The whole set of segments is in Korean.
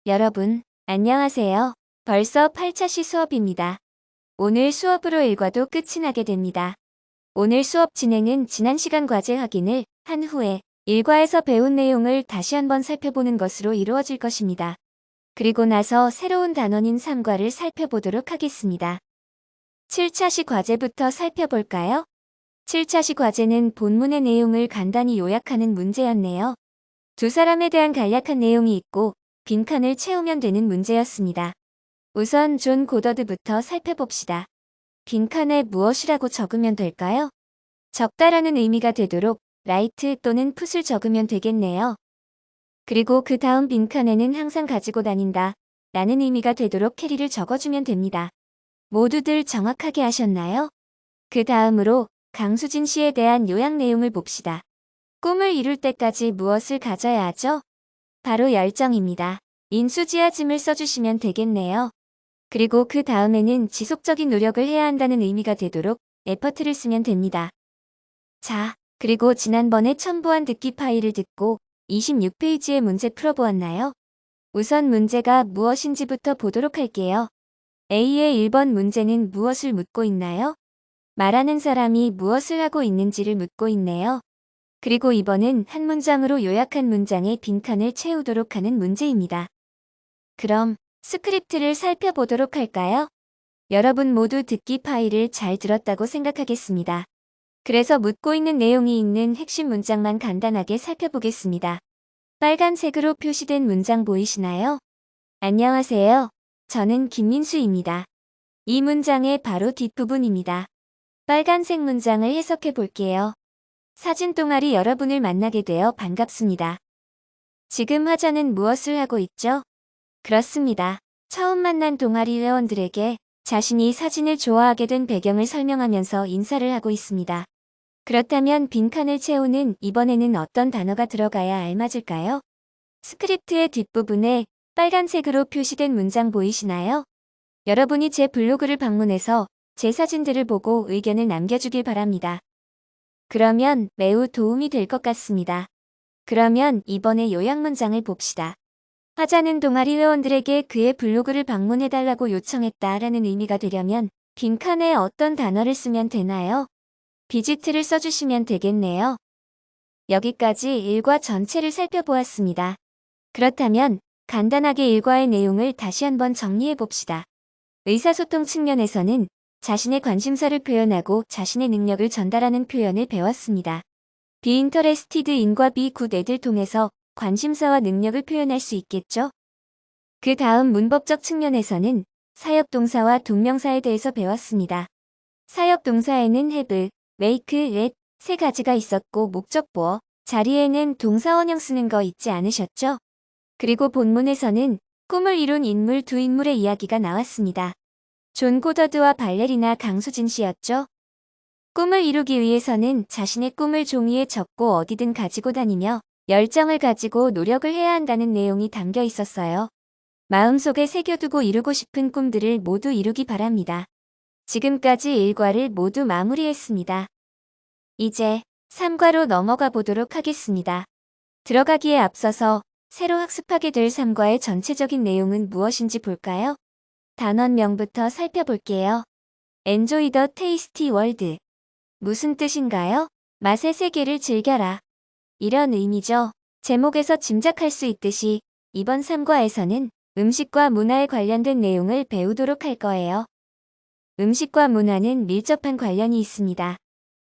여러분, 안녕하세요. 벌써 8차 시 수업입니다. 오늘 수업으로 일과도 끝이 나게 됩니다. 오늘 수업 진행은 지난 시간 과제 확인을 한 후에 일과에서 배운 내용을 다시 한번 살펴보는 것으로 이루어질 것입니다. 그리고 나서 새로운 단원인 3과를 살펴보도록 하겠습니다. 7차 시 과제부터 살펴볼까요? 7차 시 과제는 본문의 내용을 간단히 요약하는 문제였네요. 두 사람에 대한 간략한 내용이 있고 빈칸을 채우면 되는 문제였습니다. 우선 존 고더드부터 살펴봅시다. 빈칸에 무엇이라고 적으면 될까요? 적다라는 의미가 되도록 라이트 또는 풋을 적으면 되겠네요. 그리고 그 다음 빈칸에는 항상 가지고 다닌다 라는 의미가 되도록 캐리를 적어주면 됩니다. 모두들 정확하게 하셨나요? 그 다음으로 강수진 씨에 대한 요약 내용을 봅시다. 꿈을 이룰 때까지 무엇을 가져야 하죠? 바로 열정입니다. 인수지하짐을 써주시면 되겠네요. 그리고 그 다음에는 지속적인 노력을 해야 한다는 의미가 되도록 effort를 쓰면 됩니다. 자, 그리고 지난번에 첨부한 듣기 파일을 듣고 26페이지의 문제 풀어보았나요? 우선 문제가 무엇인지부터 보도록 할게요. A의 1번 문제는 무엇을 묻고 있나요? 말하는 사람이 무엇을 하고 있는지를 묻고 있네요. 그리고 2번은 한 문장으로 요약한 문장의 빈칸을 채우도록 하는 문제입니다. 그럼 스크립트를 살펴보도록 할까요? 여러분 모두 듣기 파일을 잘 들었다고 생각하겠습니다. 그래서 묻고 있는 내용이 있는 핵심 문장만 간단하게 살펴보겠습니다. 빨간색으로 표시된 문장 보이시나요? 안녕하세요. 저는 김민수입니다. 이 문장의 바로 뒷부분입니다. 빨간색 문장을 해석해 볼게요. 사진 동아리 여러분을 만나게 되어 반갑습니다. 지금 화자는 무엇을 하고 있죠? 그렇습니다. 처음 만난 동아리 회원들에게 자신이 사진을 좋아하게 된 배경을 설명하면서 인사를 하고 있습니다. 그렇다면 빈칸을 채우는 이번에는 어떤 단어가 들어가야 알맞을까요? 스크립트의 뒷부분에 빨간색으로 표시된 문장 보이시나요? 여러분이 제 블로그를 방문해서 제 사진들을 보고 의견을 남겨주길 바랍니다. 그러면 매우 도움이 될 것 같습니다. 그러면 이번에 요약 문장을 봅시다. 화자는 동아리 회원들에게 그의 블로그를 방문해달라고 요청했다라는 의미가 되려면 빈칸에 어떤 단어를 쓰면 되나요? 비지트를 써주시면 되겠네요. 여기까지 일과 전체를 살펴보았습니다. 그렇다면 간단하게 일과의 내용을 다시 한번 정리해 봅시다. 의사소통 측면에서는 자신의 관심사를 표현하고 자신의 능력을 전달하는 표현을 배웠습니다. be interested in과 be good을 통해서 관심사와 능력을 표현할 수 있겠죠? 그 다음 문법적 측면에서는 사역동사와 동명사에 대해서 배웠습니다. 사역동사에는 have, make, let 세 가지가 있었고 목적보어 자리에는 동사원형 쓰는 거 잊지 않으셨죠? 그리고 본문에서는 꿈을 이룬 인물 두 인물의 이야기가 나왔습니다. 존 고더드와 발레리나 강수진 씨였죠. 꿈을 이루기 위해서는 자신의 꿈을 종이에 적고 어디든 가지고 다니며 열정을 가지고 노력을 해야 한다는 내용이 담겨 있었어요. 마음속에 새겨두고 이루고 싶은 꿈들을 모두 이루기 바랍니다. 지금까지 1과를 모두 마무리했습니다. 이제 3과로 넘어가 보도록 하겠습니다. 들어가기에 앞서서 새로 학습하게 될 3과의 전체적인 내용은 무엇인지 볼까요? 단원명부터 살펴볼게요. Enjoy the tasty world. 무슨 뜻인가요? 맛의 세계를 즐겨라. 이런 의미죠. 제목에서 짐작할 수 있듯이 이번 3과에서는 음식과 문화에 관련된 내용을 배우도록 할 거예요. 음식과 문화는 밀접한 관련이 있습니다.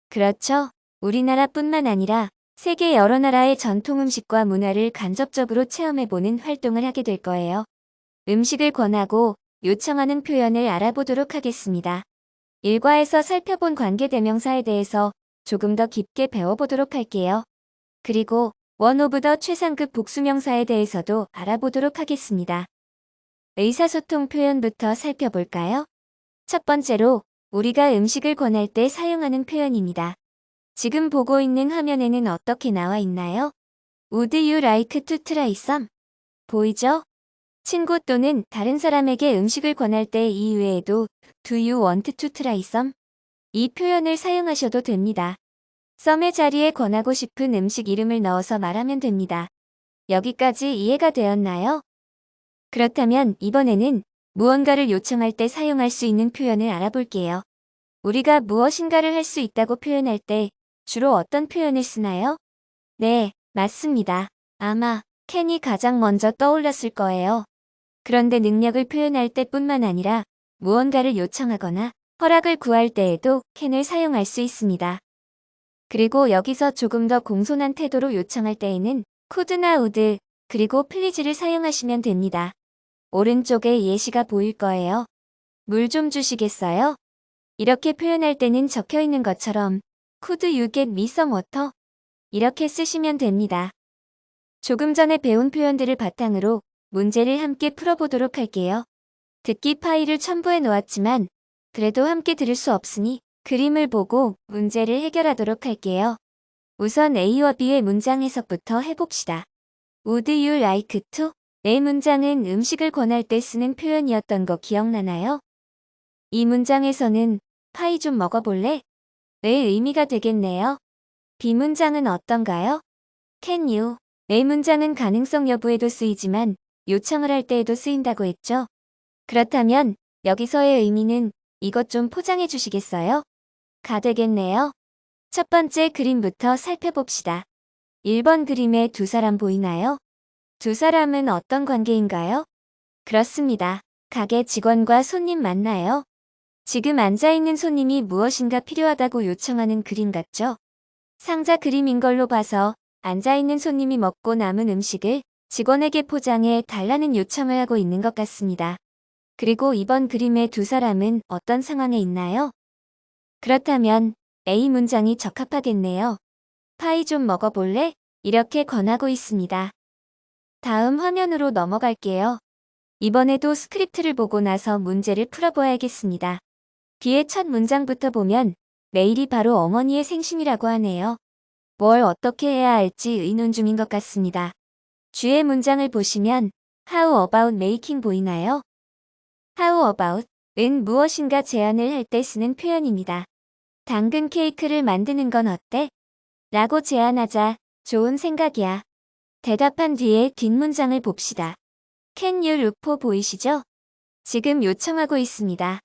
그렇죠? 우리나라뿐만 아니라 세계 여러 나라의 전통 음식과 문화를 간접적으로 체험해보는 활동을 하게 될 거예요. 음식을 권하고 요청하는 표현을 알아보도록 하겠습니다. 1과에서 살펴본 관계대명사에 대해서 조금 더 깊게 배워보도록 할게요. 그리고 원 오브 더 최상급 복수명사에 대해서도 알아보도록 하겠습니다. 의사소통 표현부터 살펴볼까요? 첫 번째로 우리가 음식을 권할 때 사용하는 표현입니다. 지금 보고 있는 화면에는 어떻게 나와 있나요? Would you like to try some? 보이죠? 친구 또는 다른 사람에게 음식을 권할 때 이외에도 Do you want to try some? 이 표현을 사용하셔도 됩니다. some의 자리에 권하고 싶은 음식 이름을 넣어서 말하면 됩니다. 여기까지 이해가 되었나요? 그렇다면 이번에는 무언가를 요청할 때 사용할 수 있는 표현을 알아볼게요. 우리가 무엇인가를 할 수 있다고 표현할 때 주로 어떤 표현을 쓰나요? 네, 맞습니다. 아마 캔이 가장 먼저 떠올랐을 거예요. 그런데 능력을 표현할 때뿐만 아니라 무언가를 요청하거나 허락을 구할 때에도 캔을 사용할 수 있습니다. 그리고 여기서 조금 더 공손한 태도로 요청할 때에는 could나 would, 그리고 please를 사용하시면 됩니다. 오른쪽에 예시가 보일 거예요. 물 좀 주시겠어요? 이렇게 표현할 때는 적혀 있는 것처럼 Could you get me some water? 이렇게 쓰시면 됩니다. 조금 전에 배운 표현들을 바탕으로 문제를 함께 풀어보도록 할게요. 듣기 파일을 첨부해 놓았지만 그래도 함께 들을 수 없으니 그림을 보고 문제를 해결하도록 할게요. 우선 A와 B의 문장 해석부터 해봅시다. Would you like to? 이 문장은 음식을 권할 때 쓰는 표현이었던 거 기억나나요? 이 문장에서는 파이 좀 먹어볼래? 의 의미가 되겠네요. B 문장은 어떤가요? Can you? 이 문장은 가능성 여부에도 쓰이지만 요청을 할 때에도 쓰인다고 했죠. 그렇다면 여기서의 의미는 이것 좀 포장해 주시겠어요? 가 되겠네요. 첫 번째 그림부터 살펴봅시다. 1번 그림에 두 사람 보이나요? 두 사람은 어떤 관계인가요? 그렇습니다. 가게 직원과 손님 맞나요? 지금 앉아있는 손님이 무엇인가 필요하다고 요청하는 그림 같죠? 상자 그림인 걸로 봐서 앉아있는 손님이 먹고 남은 음식을 직원에게 포장해 달라는 요청을 하고 있는 것 같습니다. 그리고 이번 그림의 두 사람은 어떤 상황에 있나요? 그렇다면 A 문장이 적합하겠네요. 파이 좀 먹어볼래? 이렇게 권하고 있습니다. 다음 화면으로 넘어갈게요. 이번에도 스크립트를 보고 나서 문제를 풀어보아야겠습니다. B의 첫 문장부터 보면 내일이 바로 어머니의 생신이라고 하네요. 뭘 어떻게 해야 할지 의논 중인 것 같습니다. G의 문장을 보시면 How about making 보이나요? How about 은 무엇인가 제안을 할 때 쓰는 표현입니다. 당근 케이크를 만드는 건 어때? 라고 제안하자 좋은 생각이야. 대답한 뒤에 뒷문장을 봅시다. Can you look for 보이시죠? 지금 요청하고 있습니다.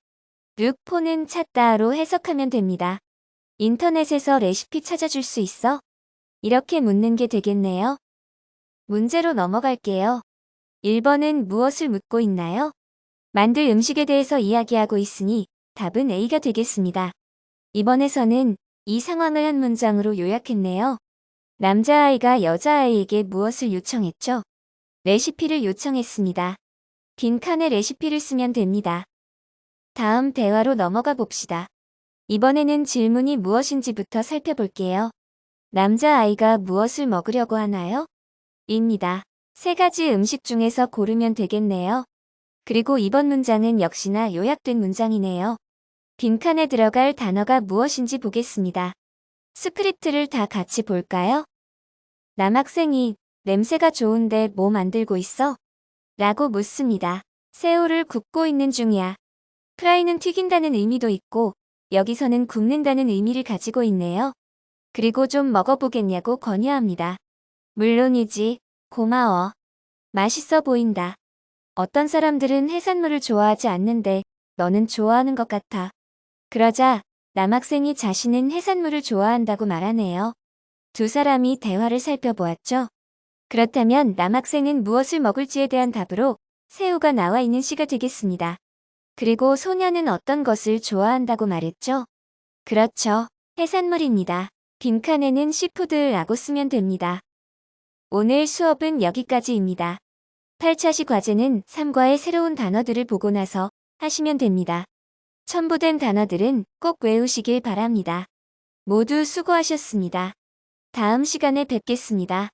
look for는 찾다로 해석하면 됩니다. 인터넷에서 레시피 찾아줄 수 있어? 이렇게 묻는 게 되겠네요. 문제로 넘어갈게요. 1번은 무엇을 묻고 있나요? 만들 음식에 대해서 이야기하고 있으니 답은 A가 되겠습니다. 이번에서는 이 상황을 한 문장으로 요약했네요. 남자아이가 여자아이에게 무엇을 요청했죠? 레시피를 요청했습니다. 빈칸에 레시피를 쓰면 됩니다. 다음 대화로 넘어가 봅시다. 이번에는 질문이 무엇인지부터 살펴볼게요. 남자아이가 무엇을 먹으려고 하나요? 입니다. 세 가지 음식 중에서 고르면 되겠네요. 그리고 이번 문장은 역시나 요약된 문장이네요. 빈칸에 들어갈 단어가 무엇인지 보겠습니다. 스크립트를 다 같이 볼까요? 남학생이 냄새가 좋은데 뭐 만들고 있어? 라고 묻습니다. 새우를 굽고 있는 중이야. 프라이는 튀긴다는 의미도 있고 여기서는 굽는다는 의미를 가지고 있네요. 그리고 좀 먹어보겠냐고 권유합니다. 물론이지. 고마워. 맛있어 보인다. 어떤 사람들은 해산물을 좋아하지 않는데 너는 좋아하는 것 같아. 그러자 남학생이 자신은 해산물을 좋아한다고 말하네요. 두 사람이 대화를 살펴보았죠. 그렇다면 남학생은 무엇을 먹을지에 대한 답으로 새우가 나와 있는 시가 되겠습니다. 그리고 소녀는 어떤 것을 좋아한다고 말했죠? 그렇죠. 해산물입니다. 빈칸에는 시푸드라고 쓰면 됩니다. 오늘 수업은 여기까지입니다. 8차시 과제는 3과의 새로운 단어들을 보고 나서 하시면 됩니다. 첨부된 단어들은 꼭 외우시길 바랍니다. 모두 수고하셨습니다. 다음 시간에 뵙겠습니다.